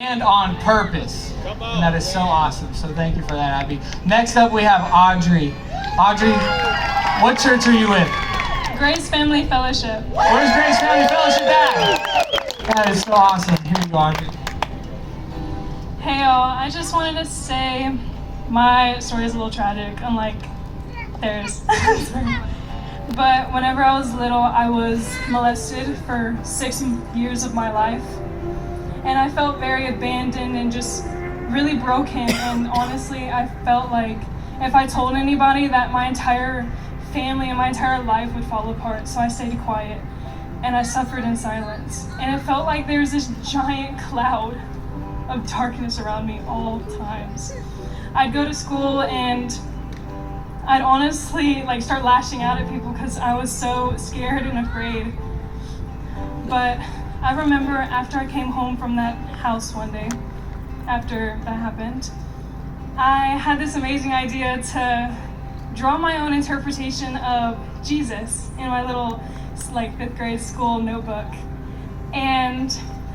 And on purpose. And that is so awesome. So thank you for that, Abby. Next up, we have Audrey. Audrey, what church are you with? Grace Family Fellowship. Where's Grace Family Fellowship at? That is so awesome. Here you go, Audrey. Hey y'all, I just wanted to say my story is a little tragic, unlike theirs. But whenever I was little, I was molested for 6 years of my life. And I felt very abandoned and just really broken. And honestly, I felt like if I told anybody that my entire family and my entire life would fall apart. So I stayed quiet and I suffered in silence. And it felt like there was this giant cloud of darkness around me all times. I'd go to school and I'd honestly start lashing out at people because I was so scared and afraid. But I remember after I came home from that house one day, after that happened, I had this amazing idea to draw my own interpretation of Jesus in my little 5th grade school notebook. And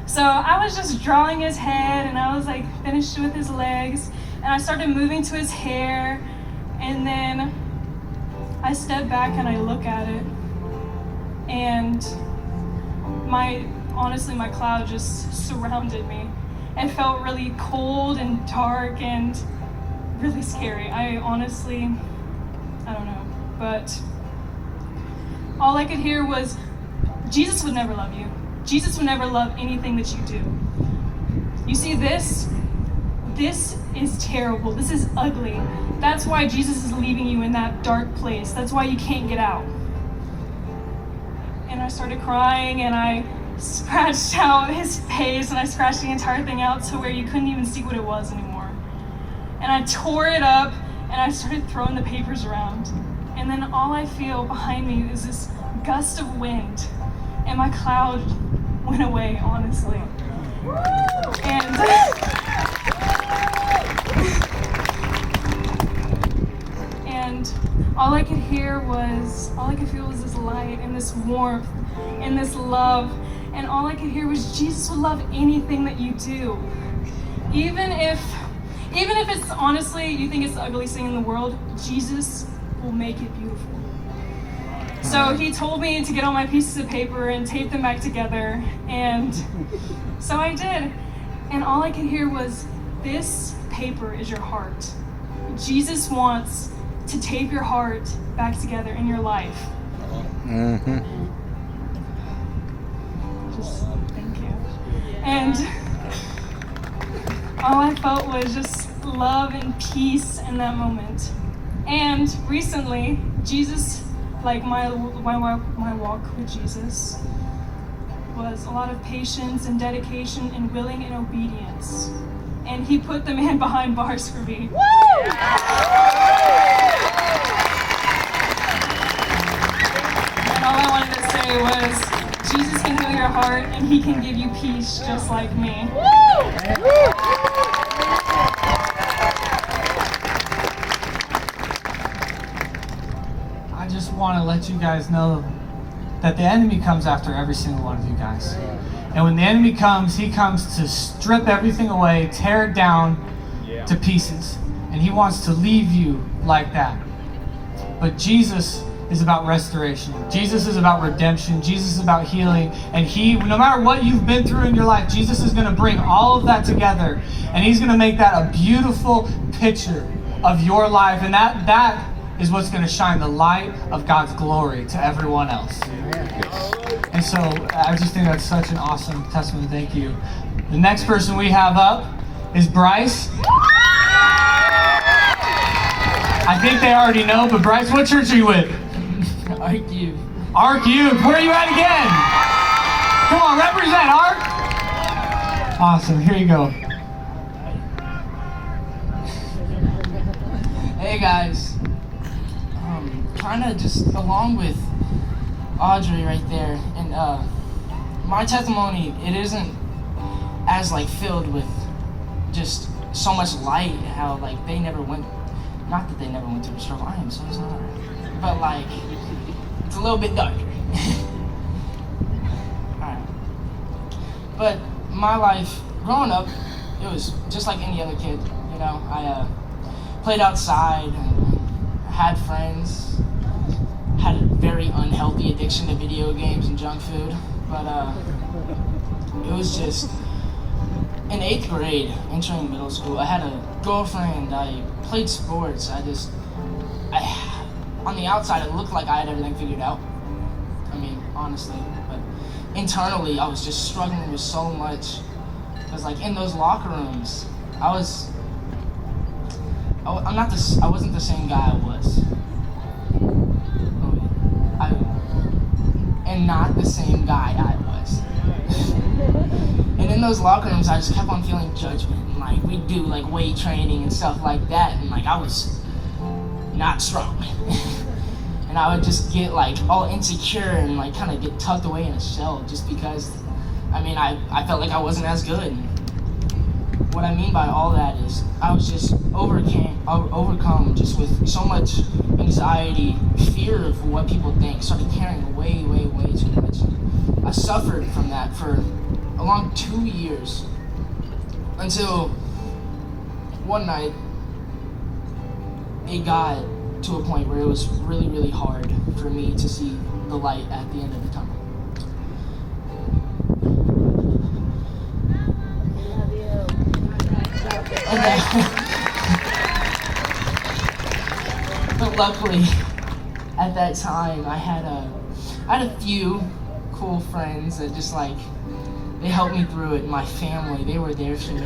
so I was just drawing his head and I was finished with his legs and I started moving to his hair, and then I stepped back and I look at it, and honestly, my cloud just surrounded me. It felt really cold and dark and really scary. I don't know. But all I could hear was, Jesus would never love you. Jesus would never love anything that you do. You see, this is terrible. This is ugly. That's why Jesus is leaving you in that dark place. That's why you can't get out. And I started crying and I scratched out his face and I scratched the entire thing out to where you couldn't even see what it was anymore. And I tore it up and I started throwing the papers around. And then all I feel behind me is this gust of wind and my cloud went away, honestly. And all I could feel was this light and this warmth and this love. And all I could hear was Jesus would love anything that you do. Even if it's honestly, you think it's the ugliest thing in the world, Jesus will make it beautiful. So he told me to get all my pieces of paper and tape them back together. And so I did. And all I could hear was, this paper is your heart. Jesus wants to tape your heart back together in your life. Mm-hmm. Thank you. And all I felt was just love and peace in that moment. And recently, Jesus, my walk with Jesus was a lot of patience and dedication and willing and obedience. And he put the man behind bars for me. Woo! And all I wanted to say was, Jesus can heal your heart and he can give you peace just like me. I just want to let you guys know that the enemy comes after every single one of you guys. And when the enemy comes, he comes to strip everything away, tear it down to pieces. And he wants to leave you like that. But Jesus is about restoration. Jesus is about redemption. Jesus is about healing. And no matter what you've been through in your life, Jesus is going to bring all of that together. And he's going to make that a beautiful picture of your life. And that is what's going to shine the light of God's glory to everyone else. And so I just think that's such an awesome testimony. Thank you. The next person we have up is Bryce. I think they already know, but Bryce, what church are you with? Ark Youth. Ark Youth. Where are you at again? Come on, represent Ark. Awesome. Here you go. Hey guys. Kind of just along with Audrey right there, and my testimony, it isn't as filled with just so much light, how they never went, not that they never went through a struggle, I am so sorry, but it's a little bit darker. Alright. But my life growing up, it was just like any other kid, you know. I played outside, and had friends, had a very unhealthy addiction to video games and junk food, but it was just in 8th grade, entering middle school. I had a girlfriend. I played sports. On the outside, it looked like I had everything figured out. I mean, honestly, but internally, I was just struggling with so much. Because, like, in those locker rooms, I wasn't the same guy I was. And not the same guy I was. And in those locker rooms, I just kept on feeling judgment. And, like, we'd do, like, weight training and stuff like that. And, like, I was not strong. And I would just get, like, all insecure and, like, kind of get tucked away in a shell just because, I mean, I felt like I wasn't as good. What I mean by all that is I was just overcome just with so much anxiety, fear of what people think, started caring way, way, way too much. I suffered from that for a long 2 years until one night it got to a point where it was really, really hard for me to see the light at the end of the tunnel. But luckily, at that time, I had a few cool friends that just, like, they helped me through it. My family, they were there for me.